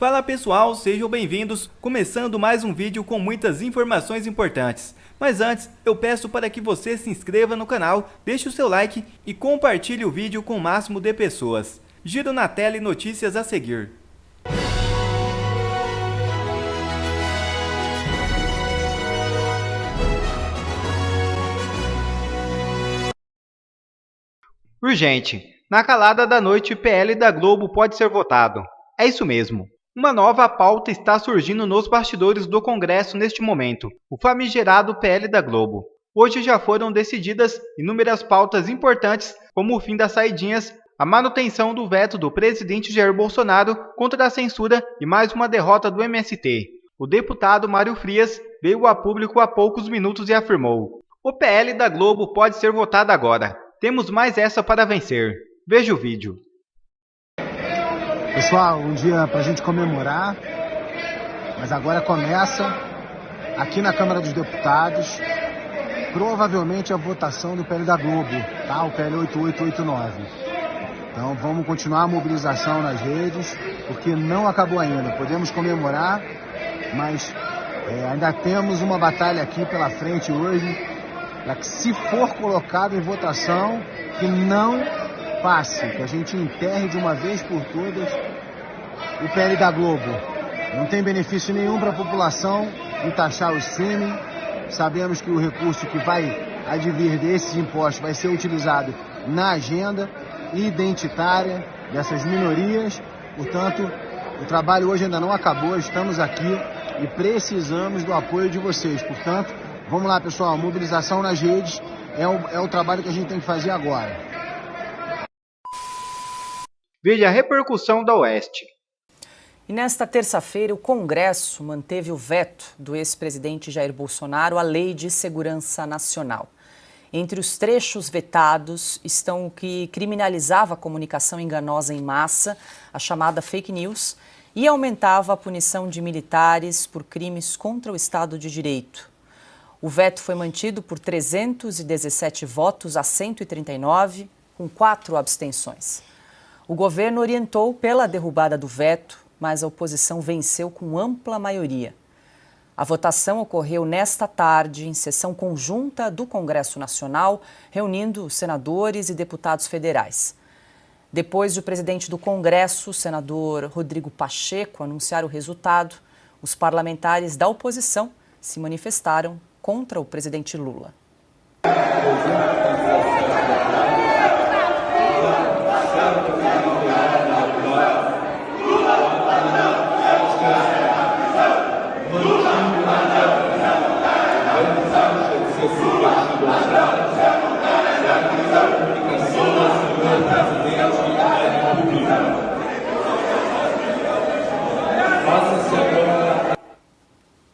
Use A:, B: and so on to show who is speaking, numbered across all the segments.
A: Fala pessoal, sejam bem-vindos, começando mais um vídeo com muitas informações importantes. Mas antes, eu peço para que você se inscreva no canal, deixe o seu like e compartilhe o vídeo com o máximo de pessoas. Giro na tela e notícias a seguir.
B: Urgente. Na calada da noite, o PL da Globo pode ser votado. É isso mesmo. Uma nova pauta está surgindo nos bastidores do Congresso neste momento, o famigerado PL da Globo. Hoje já foram decididas inúmeras pautas importantes, como o fim das saidinhas, a manutenção do veto do presidente Jair Bolsonaro contra a censura e mais uma derrota do MST. O deputado Mário Frias veio a público há poucos minutos e afirmou: "O PL da Globo pode ser votado agora. Temos mais essa para vencer." Veja o vídeo.
C: Pessoal, um dia para a gente comemorar, mas agora começa aqui na Câmara dos Deputados, provavelmente a votação do PL da Globo, tá? O PL 8889. Então vamos continuar a mobilização nas redes, porque não acabou ainda. Podemos comemorar, mas ainda temos uma batalha aqui pela frente hoje, para que, se for colocado em votação, que não passe, que a gente enterre de uma vez por todas o PL da Globo. Não tem benefício nenhum para a população em taxar o streaming. Sabemos que o recurso que vai advir desses impostos vai ser utilizado na agenda identitária dessas minorias. Portanto, o trabalho hoje ainda não acabou, estamos aqui e precisamos do apoio de vocês. Portanto, vamos lá, pessoal, mobilização nas redes é o trabalho que a gente tem que fazer agora.
B: Veja a repercussão da Oeste.
D: E nesta terça-feira, o Congresso manteve o veto do ex-presidente Jair Bolsonaro à Lei de Segurança Nacional. Entre os trechos vetados estão o que criminalizava a comunicação enganosa em massa, a chamada fake news, e aumentava a punição de militares por crimes contra o Estado de Direito. O veto foi mantido por 317 votos a 139, com 4 abstenções. O governo orientou pela derrubada do veto, mas a oposição venceu com ampla maioria. A votação ocorreu nesta tarde em sessão conjunta do Congresso Nacional, reunindo senadores e deputados federais. Depois de o presidente do Congresso, o senador Rodrigo Pacheco, anunciar o resultado, os parlamentares da oposição se manifestaram contra o presidente Lula.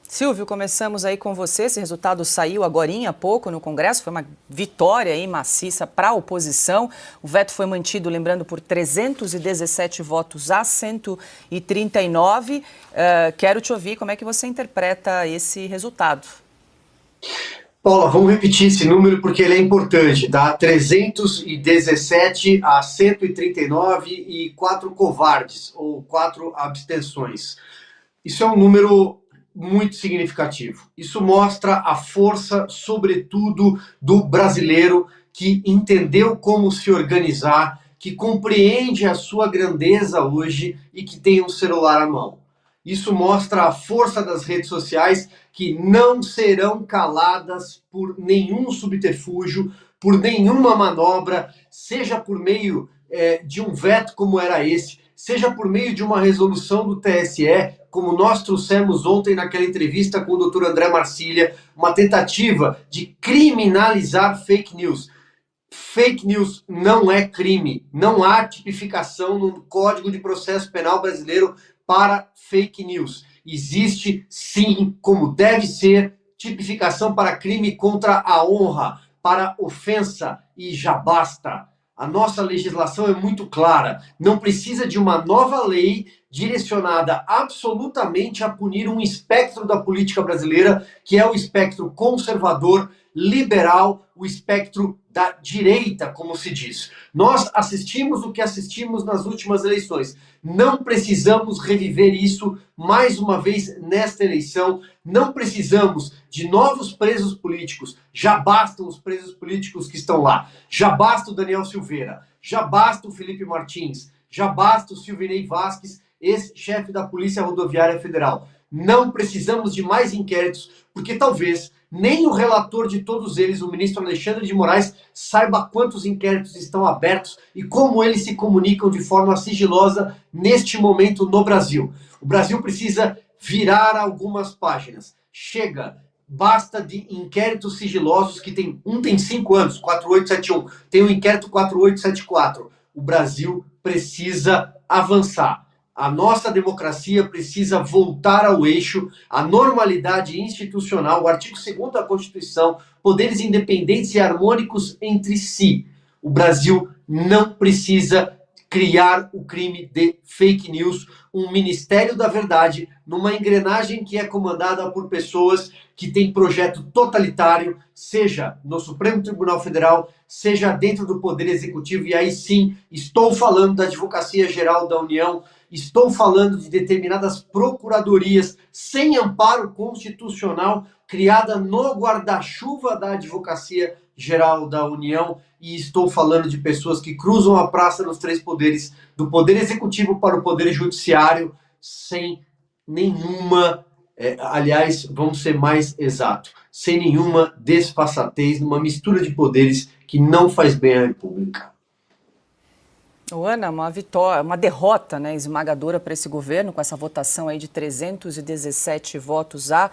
D: Silvio, começamos aí com você. Esse resultado saiu agorinha há pouco no Congresso, foi uma vitória aí maciça para a oposição. O veto foi mantido, lembrando, por 317 votos a 139. Quero te ouvir, como é que você interpreta esse resultado?
E: Paula, vamos repetir esse número porque ele é importante, tá? 317 a 139 e 4 covardes, ou 4 abstenções. Isso é um número muito significativo. Isso mostra a força, sobretudo, do brasileiro que entendeu como se organizar, que compreende a sua grandeza hoje e que tem um celular à mão. Isso mostra a força das redes sociais, que não serão caladas por nenhum subterfúgio, por nenhuma manobra, seja por meio de um veto como era esse, seja por meio de uma resolução do TSE, como nós trouxemos ontem naquela entrevista com o Dr. André Marcília, uma tentativa de criminalizar fake news. Fake news não é crime, não há tipificação no Código de Processo Penal brasileiro para fake news. Existe, sim, como deve ser, tipificação para crime contra a honra, para ofensa, e já basta. A nossa legislação é muito clara, não precisa de uma nova lei direcionada absolutamente a punir um espectro da política brasileira, que é o espectro conservador, liberal, o espectro da direita, como se diz. Nós assistimos o que assistimos nas últimas eleições. Não precisamos reviver isso mais uma vez nesta eleição. Não precisamos de novos presos políticos. Já bastam os presos políticos que estão lá. Já basta o Daniel Silveira. Já basta o Felipe Martins. Já basta o Silvinei Vasquez, ex-chefe da Polícia Rodoviária Federal. Não precisamos de mais inquéritos, porque talvez nem o relator de todos eles, o ministro Alexandre de Moraes, saiba quantos inquéritos estão abertos e como eles se comunicam de forma sigilosa neste momento no Brasil. O Brasil precisa virar algumas páginas. Chega, basta de inquéritos sigilosos que tem 5 anos, 4871, tem o inquérito 4874. O Brasil precisa avançar. A nossa democracia precisa voltar ao eixo, a normalidade institucional, o artigo 2º da Constituição, poderes independentes e harmônicos entre si. O Brasil não precisa criar o crime de fake news, um Ministério da Verdade, numa engrenagem que é comandada por pessoas que têm projeto totalitário, seja no Supremo Tribunal Federal, seja dentro do Poder Executivo, e aí sim, estou falando da Advocacia Geral da União, estou falando de determinadas procuradorias sem amparo constitucional, criada no guarda-chuva da Advocacia Geral da União, e estou falando de pessoas que cruzam a praça nos 3 poderes, do Poder Executivo para o Poder Judiciário, sem nenhuma, aliás, vamos ser mais exato, sem nenhuma desfaçatez, numa mistura de poderes que não faz bem à República.
D: Ana, uma vitória, uma derrota, né, esmagadora para esse governo, com essa votação aí de 317 votos a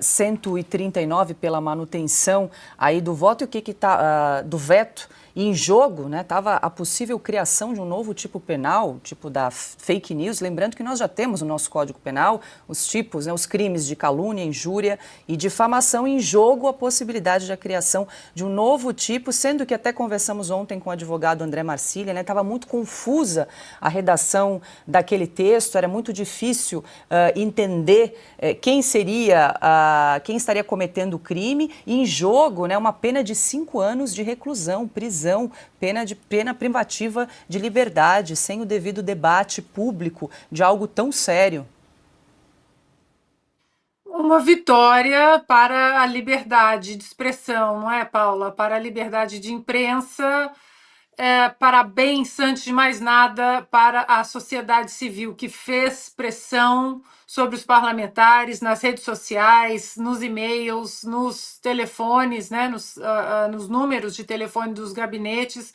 D: 139 pela manutenção aí do voto. E o que está do veto? E em jogo, né, estava a possível criação de um novo tipo penal, tipo da fake news. Lembrando que nós já temos no nosso Código Penal os tipos, né, os crimes de calúnia, injúria e difamação. Em jogo, a possibilidade da criação de um novo tipo, sendo que até conversamos ontem com o advogado André Marcília, né, estava muito confusa a redação daquele texto, era muito difícil entender quem seria, quem estaria cometendo o crime. E em jogo, né, uma pena de 5 anos de reclusão, prisão, pena privativa de liberdade, sem o devido debate público de algo tão sério.
F: Uma vitória para a liberdade de expressão, não é, Paula? Para a liberdade de imprensa, parabéns, antes de mais nada, para a sociedade civil, que fez pressão sobre os parlamentares nas redes sociais, nos e-mails, nos telefones, né, nos números de telefone dos gabinetes.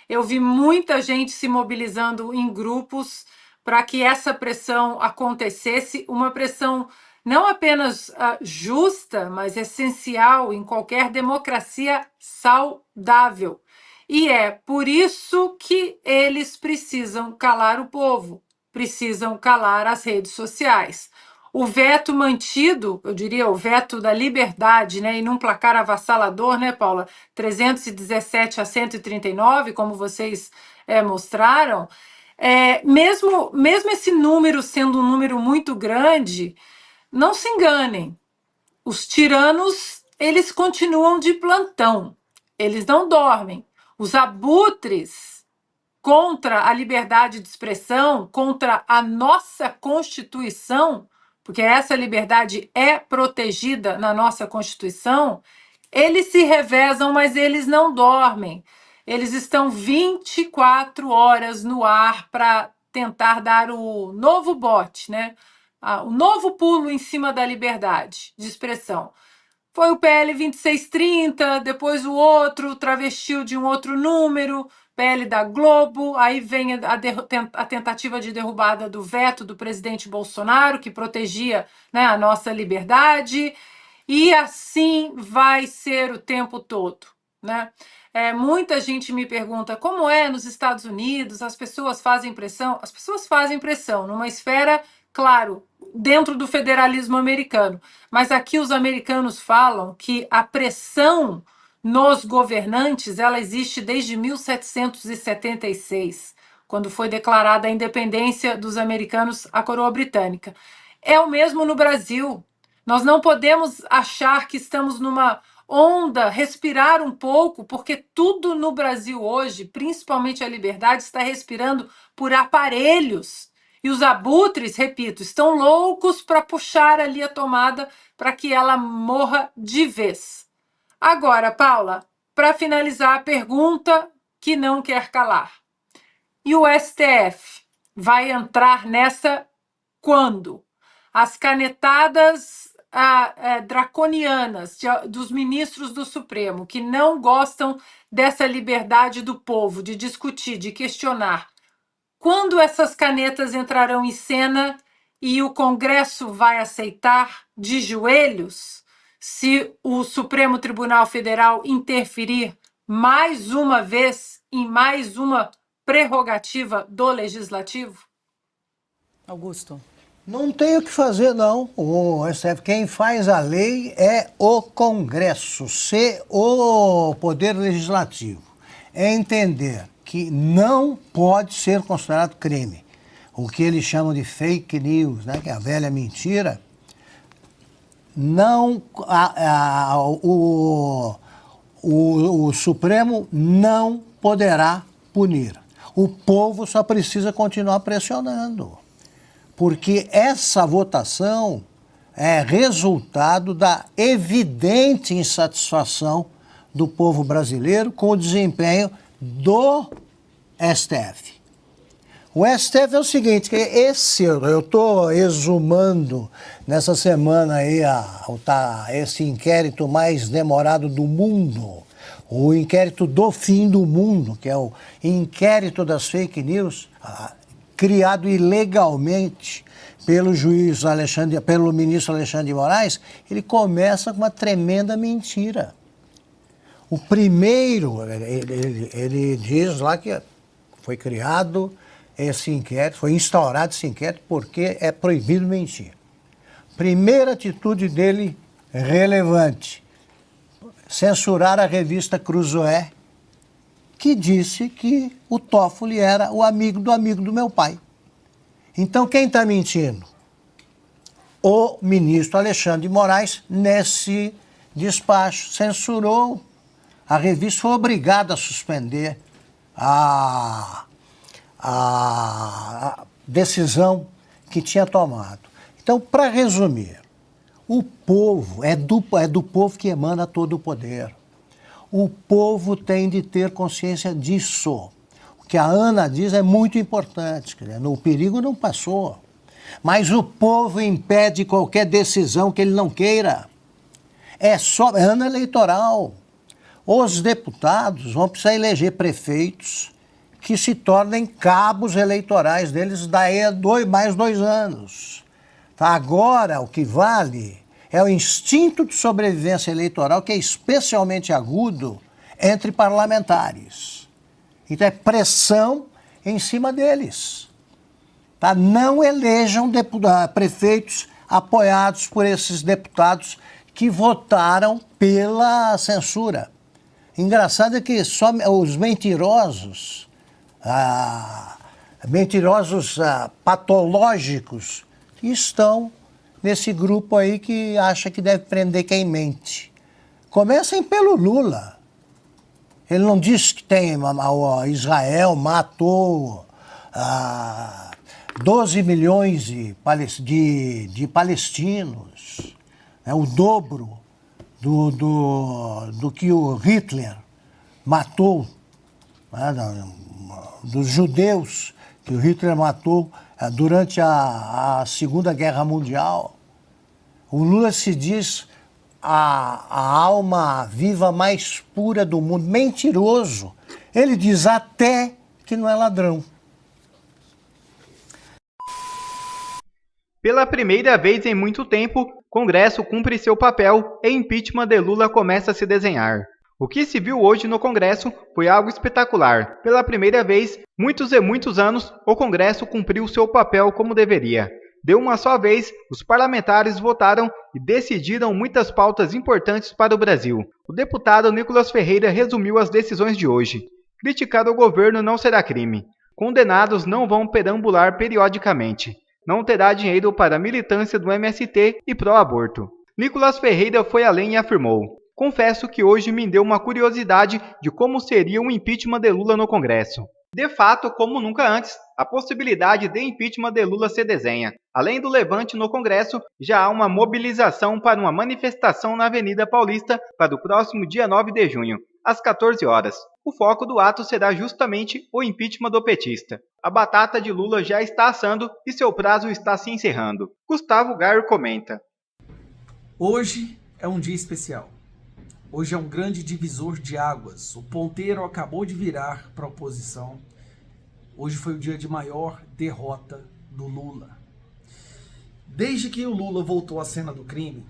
F: Eu vi muita gente se mobilizando em grupos para que essa pressão acontecesse, uma pressão não apenas justa, mas essencial em qualquer democracia saudável. E é por isso que eles precisam calar o povo, precisam calar as redes sociais. O veto mantido, eu diria o veto da liberdade, né, e num placar avassalador, né, Paula? 317 a 139, como vocês mostraram, mesmo esse número sendo um número muito grande, não se enganem, os tiranos, eles continuam de plantão, eles não dormem. Os abutres contra a liberdade de expressão, contra a nossa Constituição, porque essa liberdade é protegida na nossa Constituição, eles se revezam, mas eles não dormem. Eles estão 24 horas no ar para tentar dar o novo bote, né? O novo pulo em cima da liberdade de expressão. Foi o PL 2630, depois o outro, travestiu de um outro número, PL da Globo, aí vem a tentativa de derrubada do veto do presidente Bolsonaro, que protegia, né, a nossa liberdade, e assim vai ser o tempo todo, né? Muita gente me pergunta como é nos Estados Unidos, as pessoas fazem pressão? As pessoas fazem pressão numa esfera, claro, dentro do federalismo americano. Mas aqui os americanos falam que a pressão nos governantes ela existe desde 1776, quando foi declarada a independência dos americanos à coroa britânica. É o mesmo no Brasil. Nós não podemos achar que estamos numa onda, respirar um pouco, porque tudo no Brasil hoje, principalmente a liberdade, está respirando por aparelhos. E os abutres, repito, estão loucos para puxar ali a tomada para que ela morra de vez. Agora, Paula, para finalizar a pergunta que não quer calar. E o STF vai entrar nessa quando? As canetadas draconianas dos ministros do Supremo, que não gostam dessa liberdade do povo de discutir, de questionar. Quando essas canetas entrarão em cena e o Congresso vai aceitar de joelhos se o Supremo Tribunal Federal interferir mais uma vez em mais uma prerrogativa do Legislativo?
D: Augusto.
G: Não tem o que fazer, não. O STF, quem faz a lei é o Congresso, o Poder Legislativo. É entender que não pode ser considerado crime. O que eles chamam de fake news, né, que é a velha mentira, não, o Supremo não poderá punir. O povo só precisa continuar pressionando. Porque essa votação é resultado da evidente insatisfação do povo brasileiro com o desempenho do STF. O STF é o seguinte, que eu estou exumando nessa semana aí esse inquérito mais demorado do mundo, o inquérito do fim do mundo, que é o inquérito das fake news, criado ilegalmente pelo ministro Alexandre de Moraes. Ele começa com uma tremenda mentira. O primeiro, ele diz lá que foi criado esse inquérito, foi instaurado esse inquérito porque é proibido mentir. Primeira atitude dele relevante, censurar a revista Cruzoé, que disse que o Toffoli era o amigo do meu pai. Então, quem está mentindo? O ministro Alexandre de Moraes, nesse despacho, censurou a revista, foi obrigado a suspender a decisão que tinha tomado. Então, para resumir, o povo, é do povo que emana todo o poder. O povo tem de ter consciência disso. O que a Ana diz é muito importante. O perigo não passou. Mas o povo impede qualquer decisão que ele não queira. É ano eleitoral. Os deputados vão precisar eleger prefeitos que se tornem cabos eleitorais deles daí a mais 2 anos. Tá? Agora, o que vale é o instinto de sobrevivência eleitoral, que é especialmente agudo entre parlamentares. Então é pressão em cima deles. Tá? Não elejam prefeitos apoiados por esses deputados que votaram pela censura. Engraçado é que só os mentirosos, patológicos, estão nesse grupo aí que acha que deve prender quem mente. Comecem pelo Lula. Ele não disse que Israel matou 12 milhões de palestinos, o dobro do que o Hitler matou, dos judeus que o Hitler matou durante a Segunda Guerra Mundial. O Lula se diz a alma viva mais pura do mundo. Mentiroso. Ele diz até que não é ladrão.
B: Pela primeira vez em muito tempo, o Congresso cumpre seu papel e impeachment de Lula começa a se desenhar. O que se viu hoje no Congresso foi algo espetacular. Pela primeira vez, muitos e muitos anos, o Congresso cumpriu seu papel como deveria. De uma só vez, os parlamentares votaram e decidiram muitas pautas importantes para o Brasil. O deputado Nicolas Ferreira resumiu as decisões de hoje. Criticar o governo não será crime. Condenados não vão perambular periodicamente. Não terá dinheiro para a militância do MST e pró-aborto. Nicolas Ferreira foi além e afirmou: Confesso que hoje me deu uma curiosidade de como seria o impeachment de Lula no Congresso. De fato, como nunca antes, a possibilidade de impeachment de Lula se desenha. Além do levante no Congresso, já há uma mobilização para uma manifestação na Avenida Paulista para o próximo dia 9 de junho, às 14 horas. O foco do ato será justamente o impeachment do petista. A batata de Lula já está assando e seu prazo está se encerrando. Gustavo Gaio comenta.
H: Hoje é um dia especial. Hoje é um grande divisor de águas. O ponteiro acabou de virar para a oposição. Hoje foi o dia de maior derrota do Lula. Desde que o Lula voltou à cena do crime,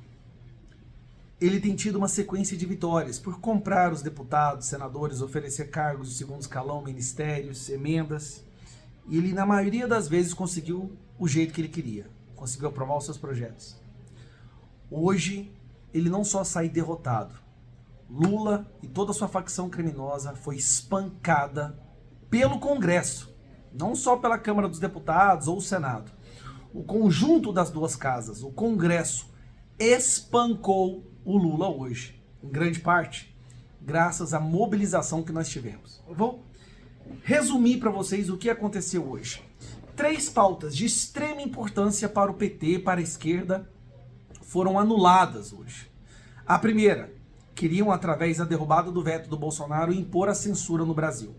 H: ele tem tido uma sequência de vitórias por comprar os deputados, senadores, oferecer cargos de segundo escalão, ministérios, emendas. E ele, na maioria das vezes, conseguiu o jeito que ele queria. Conseguiu aprovar os seus projetos. Hoje, ele não só sai derrotado. Lula e toda a sua facção criminosa foi espancada pelo Congresso, não só pela Câmara dos Deputados ou o Senado. O conjunto das duas casas, o Congresso, espancou o Lula hoje, em grande parte, graças à mobilização que nós tivemos. Eu vou resumir para vocês o que aconteceu hoje. 3 pautas de extrema importância para o PT, para a esquerda, foram anuladas hoje. A primeira, queriam, através da derrubada do veto do Bolsonaro, impor a censura no Brasil.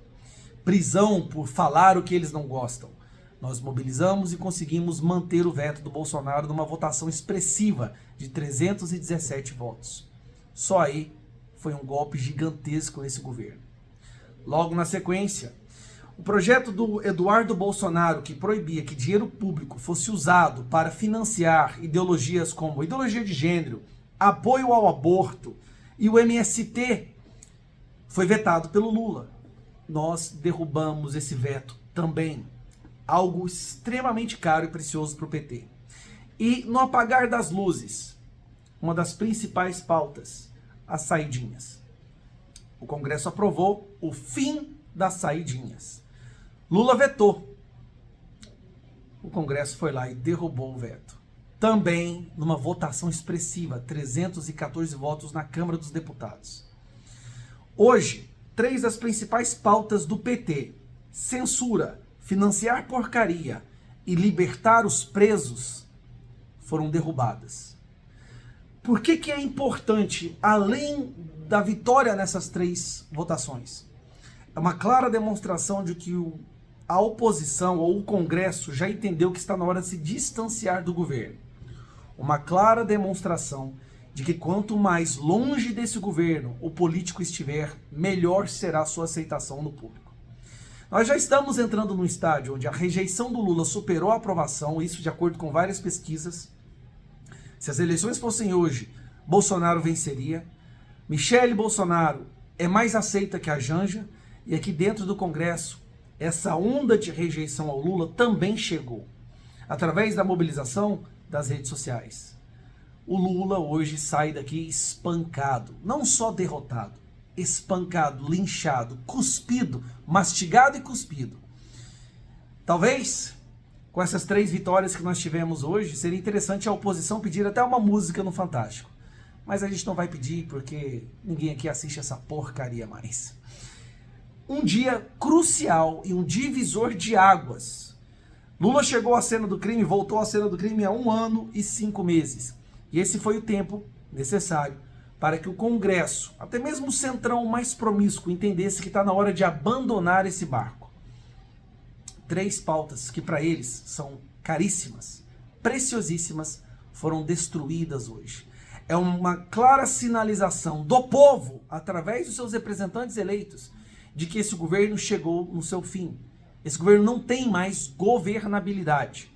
H: Prisão por falar o que eles não gostam. Nós mobilizamos e conseguimos manter o veto do Bolsonaro numa votação expressiva de 317 votos. Só aí foi um golpe gigantesco nesse governo. Logo na sequência, o projeto do Eduardo Bolsonaro, que proibia que dinheiro público fosse usado para financiar ideologias como ideologia de gênero, apoio ao aborto e o MST, foi vetado pelo Lula. Nós derrubamos esse veto também. Algo extremamente caro e precioso para o PT. E no apagar das luzes, uma das principais pautas, as saidinhas. O Congresso aprovou o fim das saidinhas. Lula vetou. O Congresso foi lá e derrubou o veto. Também numa votação expressiva, 314 votos na Câmara dos Deputados. Hoje, 3 das principais pautas do PT, censura, financiar porcaria e libertar os presos, foram derrubadas. Por que é importante, além da vitória nessas 3 votações? É uma clara demonstração de que a oposição ou o Congresso já entendeu que está na hora de se distanciar do governo. Uma clara demonstração de que quanto mais longe desse governo o político estiver, melhor será a sua aceitação no público. Nós já estamos entrando num estágio onde a rejeição do Lula superou a aprovação, isso de acordo com várias pesquisas. Se as eleições fossem hoje, Bolsonaro venceria. Michele Bolsonaro é mais aceita que a Janja, e aqui dentro do Congresso, essa onda de rejeição ao Lula também chegou, através da mobilização das redes sociais. O Lula hoje sai daqui espancado, não só derrotado, espancado, linchado, cuspido, mastigado e cuspido. Talvez, com essas 3 vitórias que nós tivemos hoje, seria interessante a oposição pedir até uma música no Fantástico. Mas a gente não vai pedir porque ninguém aqui assiste essa porcaria mais. Um dia crucial e um divisor de águas. Lula chegou à cena do crime, voltou à cena do crime há 1 ano e 5 meses. E esse foi o tempo necessário para que o Congresso, até mesmo o centrão mais promíscuo, entendesse que está na hora de abandonar esse barco. 3 pautas que para eles são caríssimas, preciosíssimas, foram destruídas hoje. É uma clara sinalização do povo, através dos seus representantes eleitos, de que esse governo chegou no seu fim. Esse governo não tem mais governabilidade.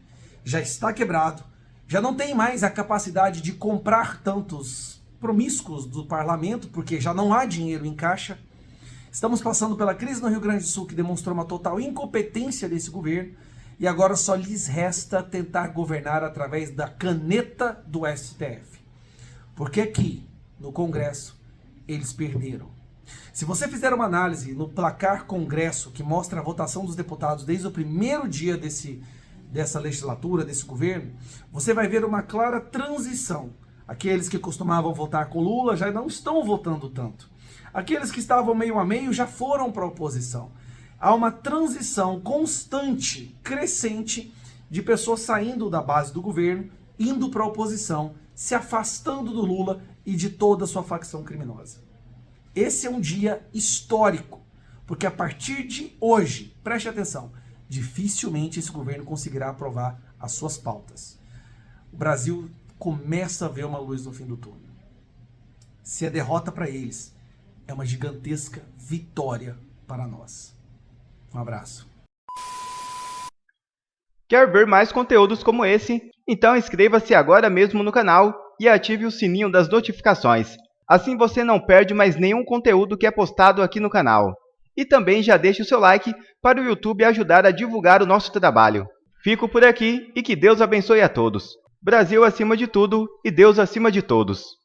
H: Já está quebrado. Já não tem mais a capacidade de comprar tantos promíscuos do parlamento, porque já não há dinheiro em caixa. Estamos passando pela crise no Rio Grande do Sul, que demonstrou uma total incompetência desse governo. E agora só lhes resta tentar governar através da caneta do STF. Porque aqui, no Congresso, eles perderam. Se você fizer uma análise no placar Congresso, que mostra a votação dos deputados desde o primeiro dia dessa legislatura, desse governo, você vai ver uma clara transição Aqueles que costumavam votar com Lula já não estão votando tanto. Aqueles que estavam meio a meio já foram para a oposição. Há uma transição constante, crescente, de pessoas saindo da base do governo, indo para a oposição, se afastando do Lula e de toda a sua facção criminosa. Esse é um dia histórico, porque a partir de hoje, preste atenção, dificilmente esse governo conseguirá aprovar as suas pautas. O Brasil começa a ver uma luz no fim do túnel. Se a derrota para eles é uma gigantesca vitória para nós. Um abraço.
B: Quer ver mais conteúdos como esse? Então inscreva-se agora mesmo no canal e ative o sininho das notificações. Assim você não perde mais nenhum conteúdo que é postado aqui no canal. E também já deixe o seu like para o YouTube ajudar a divulgar o nosso trabalho. Fico por aqui e que Deus abençoe a todos. Brasil acima de tudo e Deus acima de todos.